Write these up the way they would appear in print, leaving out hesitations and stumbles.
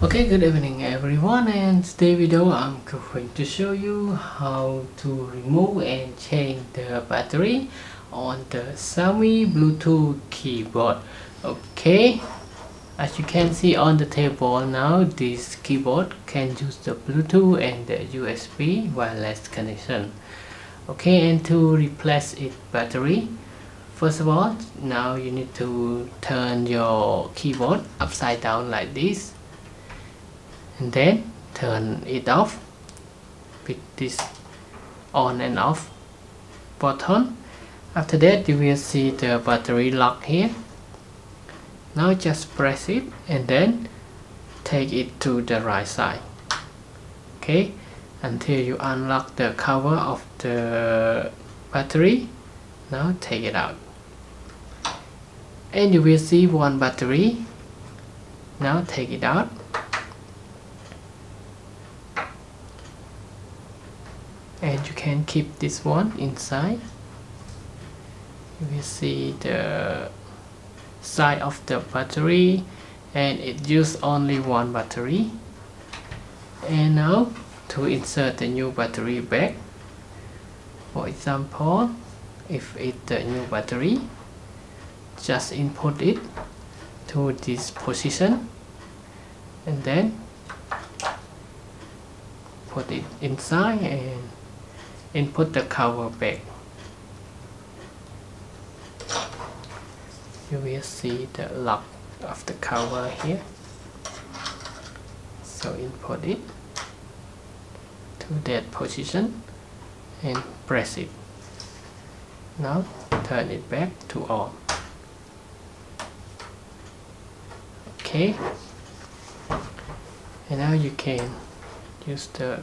Okay, good evening everyone, and today video I'm going to show you how to remove and change the battery on the Xiaomi Bluetooth keyboard. Okay, as you can see on the table now, this keyboard can use the Bluetooth and the USB wireless connection. Okay, and to replace its battery, first of all, now you need to turn your keyboard upside down like this, and then turn it off with this on and off button. After that, you will see the battery lock here. Now just press it and then take it to the right side, okay, until you unlock the cover of the battery. Now take it out and you will see one battery. Now take it out. And you can keep this one inside. You will see the side of the battery, and it uses only one battery. And now to insert the new battery back, for example, if it's the new battery, just input it to this position and then put it inside and input the cover back. You will see the lock of the cover here, so input it to that position and press it. Now turn it back to on. Okay, and now you can use the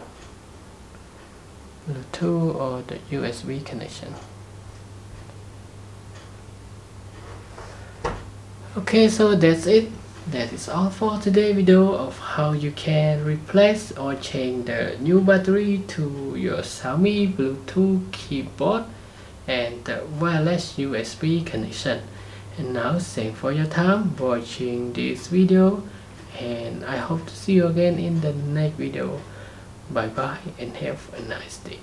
Bluetooth or the USB connection. Okay, so that's it. That is all for today's video of how you can replace or change the new battery to your Xiaomi Bluetooth keyboard and the wireless USB connection. And now thanks for your time watching this video, and I hope to see you again in the next video. Bye bye and have a nice day.